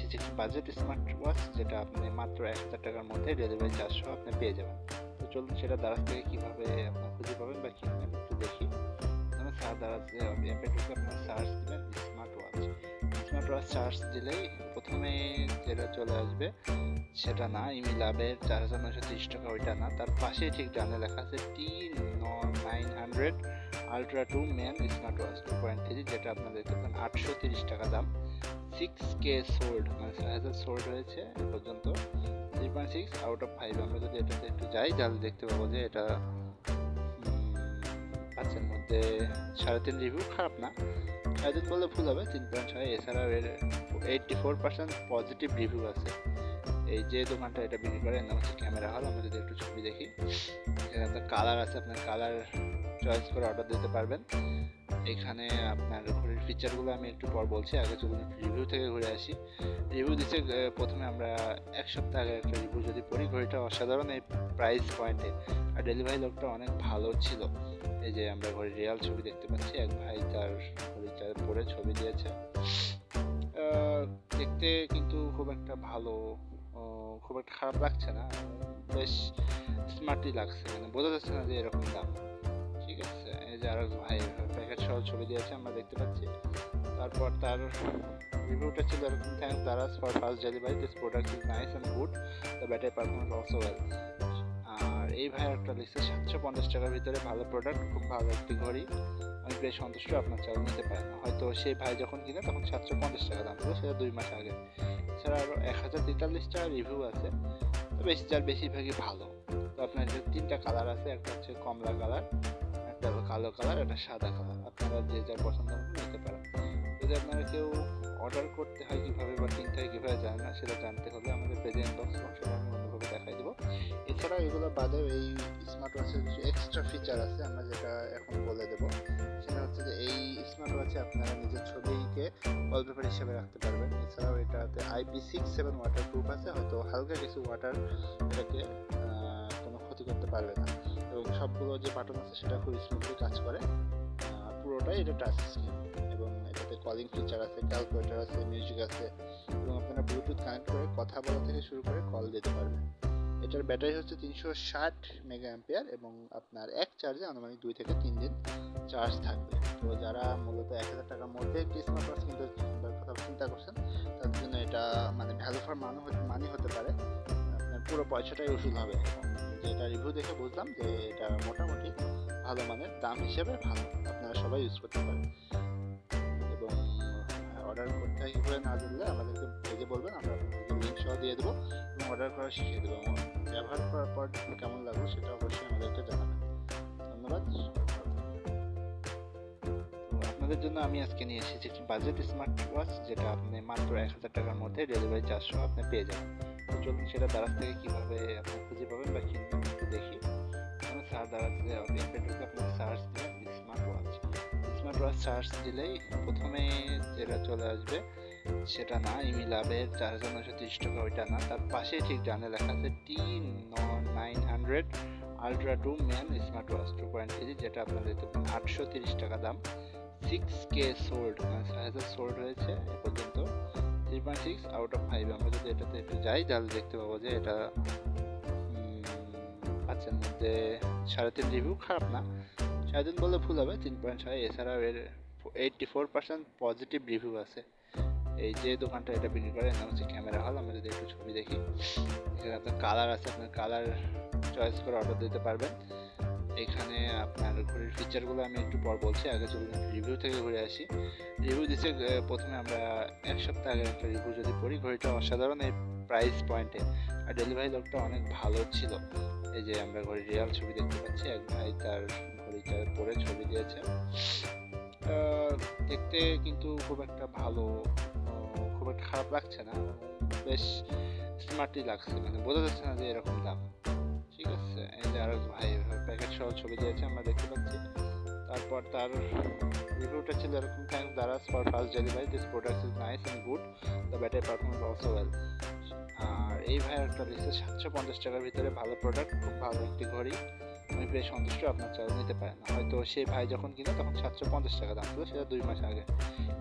এসেছি একটি budget smart watch, যেটা আপনি মাত্র 1000 টাকার মধ্যে ডেলিভারি চার্জ সহ আপনি পেয়ে যাবেন। তো চলুন সেটা দারাজ থেকে কীভাবে আপনার খুঁজে পাবেন বা কিনবেন একটু দেখি। আমি দারাজে অ্যাপে ঢুকে আপনার সার্চ দিবেন smart watch. Smart watch search দিলেই প্রথমে যেটা চলে আসবে সেটা না, ইমিলাবের 4930 টাকা, ওইটা না, তার পাশেই ঠিক ডানে লেখা আছে T900 ultra 2 main smart watch 2.3, যেটা আপনার দেখতে পান 830 টাকা দাম। 6K সোল্ড, মানে 6000 সোল্ড হয়েছে এ পর্যন্ত, 3.6 আউট অফ 5। আমরা যদি এটাতে একটু যাই তাহলে দেখতে পাবো যে এটা 5-এর মধ্যে 3.5 রিভিউ, খারাপ না, 3.5 বললে ভুল হবে, 3.6। এছাড়াও এর 84% পজিটিভ রিভিউ আছে। এই যে দোকানটা এটা বিক্রি করে এর নাম হচ্ছে ক্যামেরা হল। আমরা যদি একটু ছবি দেখি, এখানে আপনার কালার আছে, আপনার কালার চয়েস করে অর্ডার দিতে পারবেন। এখানে আপনার ঘড়ির ফিচারগুলো আমি একটু পর বলছি, আগে চলুন রিভিউ থেকে ঘুরে আসি। রিভিউ দিচ্ছে প্রথমে আমরা 1 সপ্তাহ আগে একটা রিভিউ যদি পড়ি, ঘড়িটা অসাধারণ এই প্রাইস পয়েন্টে, আর ডেলিভারি লোকটা অনেক ভালো ছিল। এই যে আমরা ঘড়ির রিয়াল ছবি দেখতে পাচ্ছি, এক ভাই তার ঘড়িটা পরে ছবি দিয়েছে। দেখতে কিন্তু খুব একটা ভালো, খুব একটা খারাপ লাগছে না, বেশ স্মার্টই লাগছে, মানে বোঝা যাচ্ছে না যে এরকম দাম। ঠিক আছে, এই যে আর ভাই প্যাকেট সহ ছবি দিয়েছে আমরা দেখতে পাচ্ছি। তারপর তার রিভিউটা ছিল এরকম: thanks Daraz for fast delivery, this product is nice and good, the battery performance also well. আর এই ভাই একটা লিখছে 750 টাকার ভিতরে ভালো প্রোডাক্ট, খুব ভালো একটি ঘড়ি, আমি বেশ সন্তুষ্ট, আপনার চাল নিতে পারেন। হয়তো সেই ভাই যখন কিনে তখন 750 টাকা দাম ছিল, সেটা 2 মাস আগে। এছাড়া আরও 1043 টাকা রিভিউ আছে, তো বেশিরভাগই ভালো। তো আপনার যে 3টা কালার আছে, একটা হচ্ছে কমলা কালার, একটা কালো কালার, একটা সাদা কালার, আপনারা যে যার পছন্দ মতো নিতে পারেন। যদি আপনারা কেউ অর্ডার করতে হয় কীভাবে বা কিনতে হয় কীভাবে জানেন না, সেটা জানতে হলে আমাদের পেজে ইনবক্স বক্সে আমি অন্যভাবে দেখাই দেবো। এছাড়া এগুলো বাদেও এই স্মার্ট ওয়াচের কিছু এক্সট্রা ফিচার আছে, আমরা যেটা এখন বলে দেবো। সেটা হচ্ছে যে এই স্মার্ট ওয়াচে আপনারা নিজের ছবিকে ওয়ালপেপার হিসেবে রাখতে পারবেন। এছাড়াও এটাতে IP67 ওয়াটারপ্রুফ আছে, হয়তো হালকা কিছু ওয়াটার এটাকে কোনো ক্ষতি করতে পারবে না, এবং সবগুলো যে বাটন আছে সেটা খুব স্মুথলি কাজ করে। পুরোটাই এটা টাচ স্ক্রিন, এবং এটাতে কলিং ফিচার আছে, ক্যালকুলেটর আছে, মিউজিক আছে, এবং আপনারা ব্লুটুথ কানেক্ট করে কথা বলা থেকে শুরু করে কল দিতে পারবেন। এটার ব্যাটারি হচ্ছে 360 মেগা অ্যাম্পিয়ার, এবং আপনার এক চার্জে আনুমানিক 2 থেকে 3 দিন চার্জ থাকবে। তো যারা মূলত 1000 টাকার মধ্যে একটি স্মার্ট ওয়াচ কিনতে কথা চিন্তা করছেন, তাদের জন্য এটা মানে ভ্যালু ফর মানি হতে পারে, আপনার পুরো পয়সাটাই উসুল হবে। এবং যেটা রিভিউ দেখে বুঝলাম যে এটা মোটামুটি ভালো মানের, দাম হিসেবে ভালো, আপনারা সবাই ইউজ করতে পারেন। এবং অর্ডার করতে হয় কীভাবে না জানলে আমাদেরকে পেজে বলবেন, আমরা আপনাদেরকে লিঙ্ক সহ দিয়ে দেবো এবং অর্ডার করা শিখিয়ে দেবো। ব্যবহার করার পর কেমন লাগলো সেটা অবশ্যই আমাদেরকে জানাবেন। ধন্যবাদ। আপনাদের জন্য আমি আজকে নিয়ে এসেছি একটি বাজেট স্মার্ট ওয়াচ, যেটা আপনি মাত্র 1000 টাকার মধ্যে ডেলিভারি চার্জ সহ আপনি পেয়ে যাবেন। তো চলুন সেটা দারাজ থেকে কীভাবে আপনি খুঁজে পাবেন বা কিনবেন একটু দেখি। আমি দারাজে অ্যাপে ঢুকে আপনার সার্চ দিবেন smart watch. Smart watch search দিলেই প্রথমে যেটা চলে আসবে সেটা না, ইমিলাবের 4930 টাকা, ওইটা না, তার পাশেই ঠিক ডানে লেখা আছে T900 ultra 2 main smart watch 2.3, যেটা আপনার দেখতে পান 830 টাকা দাম। 6K সোল্ড, মানে 6000 সোল্ড হয়েছে এ পর্যন্ত, 3.6 আউট অফ 5। আমরা যদি এটাতে একটু যাই তাহলে দেখতে পাবো যে এটা 5-এর মধ্যে 3.5 রিভিউ, খারাপ না, 3.5 বললে ভুল হবে, 3.6। এছাড়াও এর 84% পজিটিভ রিভিউ আছে। এই যে দোকানটা এটা বিক্রি করে এর নাম হচ্ছে ক্যামেরা হল। আমরা যদি একটু ছবি দেখি, এখানে আপনার কালার আছে, আপনার কালার চয়েস করে অর্ডার দিতে পারবেন। এখানে আপনার ঘড়ির ফিচারগুলো আমি একটু পর বলছি, আগে চলুন রিভিউ থেকে ঘুরে আসি। রিভিউ দিচ্ছে প্রথমে আমরা 1 সপ্তাহ আগে একটা রিভিউ যদি পড়ি, ঘড়িটা অসাধারণ এই প্রাইস পয়েন্টে, আর ডেলিভারি লোকটা অনেক ভালো ছিল। এই যে আমরা ঘড়ির রিয়াল ছবি দেখতে পাচ্ছি, এক ভাই তার ঘড়িটা পরে ছবি দিয়েছে। দেখতে কিন্তু খুব একটা ভালো, খুব একটা খারাপ লাগছে না, বেশ স্মার্টই লাগছে, মানে বোঝা যাচ্ছে না যে এরকম দাম। ঠিক আছে, এই যে আর ভাই প্যাকেট সহ ছবি দিয়েছে আমরা দেখতে পাচ্ছি। তারপর তার রিভিউটা ছিল এরকম: thanks Daraz for fast delivery, this product is nice and good, the battery performance also well. আর এই ভাই একটা লিখছে 750 টাকার ভিতরে ভালো প্রোডাক্ট, খুব ভালো একটি ঘড়ি, আমি বেশ সন্তুষ্ট, আপনার চাল নিতে পারেন। হয়তো সেই ভাই যখন কিনে তখন 750 টাকা দাম ছিল, সেটা 2 মাস আগে।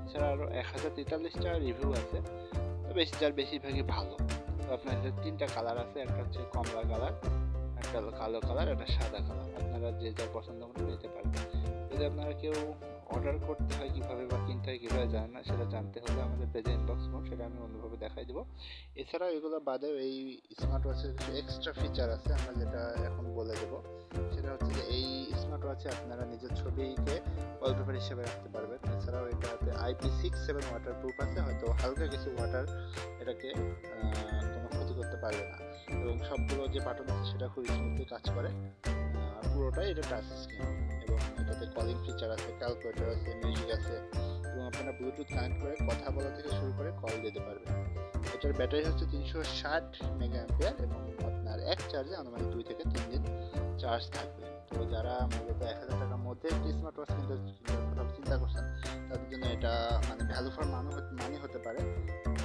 এছাড়া আরও 1043 টাকা রিভিউ আছে, তো বেশিরভাগই ভালো। তো আপনার এটা 3টা কালার আছে, একটা হচ্ছে কমলা কালার, একটা হলো কালো কালার, একটা সাদা কালার। আপনারা যে যা পছন্দ মতো নিতে পারবেন। যদি আপনারা কেউ অর্ডার করতে হয় কীভাবে বা কিনতে হয় কীভাবে জানেন না, সেটা জানতে হলে আমাদের পেজে ইনবক্স করুন, সেটা আমি অন্যভাবে দেখাই দেবো। এছাড়াও এগুলো বাদেও এই স্মার্ট ওয়াচের কিছু এক্সট্রা ফিচার আছে, আমরা যেটা এখন বলে দেবো। সেটা হচ্ছে যে এই স্মার্ট ওয়াচে আপনারা নিজের ছবিকে ওয়ালপেপার হিসেবে রাখতে পারবেন। এছাড়াও এটাতে IP67 ওয়াটার প্রুফ আছে, হয়তো হালকা কিছু ওয়াটার এটাকে কোনো ক্ষতি করতে পারবে না। এবং সবগুলো যে বাটন আছে সেটা খুব স্মুথলি কাজ করে। পুরোটাই এটা টাচ স্ক্রিন, এবং এটাতে কলিং ফিচার আছে, ক্যালকুলেটর আছে, মিউজিক আছে, এবং আপনারা ব্লুটুথ কানেক্ট করে কথা বলা থেকে শুরু করে কল দিতে পারবেন। এটার ব্যাটারি হচ্ছে 360 মেগা অ্যাম্পিয়ার, এবং আপনার এক চার্জে আনুমানিক 2 থেকে 3 দিন চার্জ থাকবে। তো যারা মূলত 1000 টাকার মধ্যে একটি স্মার্ট ওয়াচ কথা চিন্তা করছেন, তাদের জন্য এটা মানে ভ্যালু ফর মানি হতে পারে।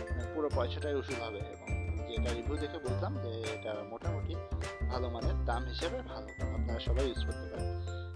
আপনার পুরো পয়সাটাই উসুল হবে, এবং যেটা রিভিউ দেখে বুঝলাম যে এটা মোটামুটি ভালো মানের, দাম হিসেবে ভালো, আপনারা সবাই ইউজ করতে পারেন।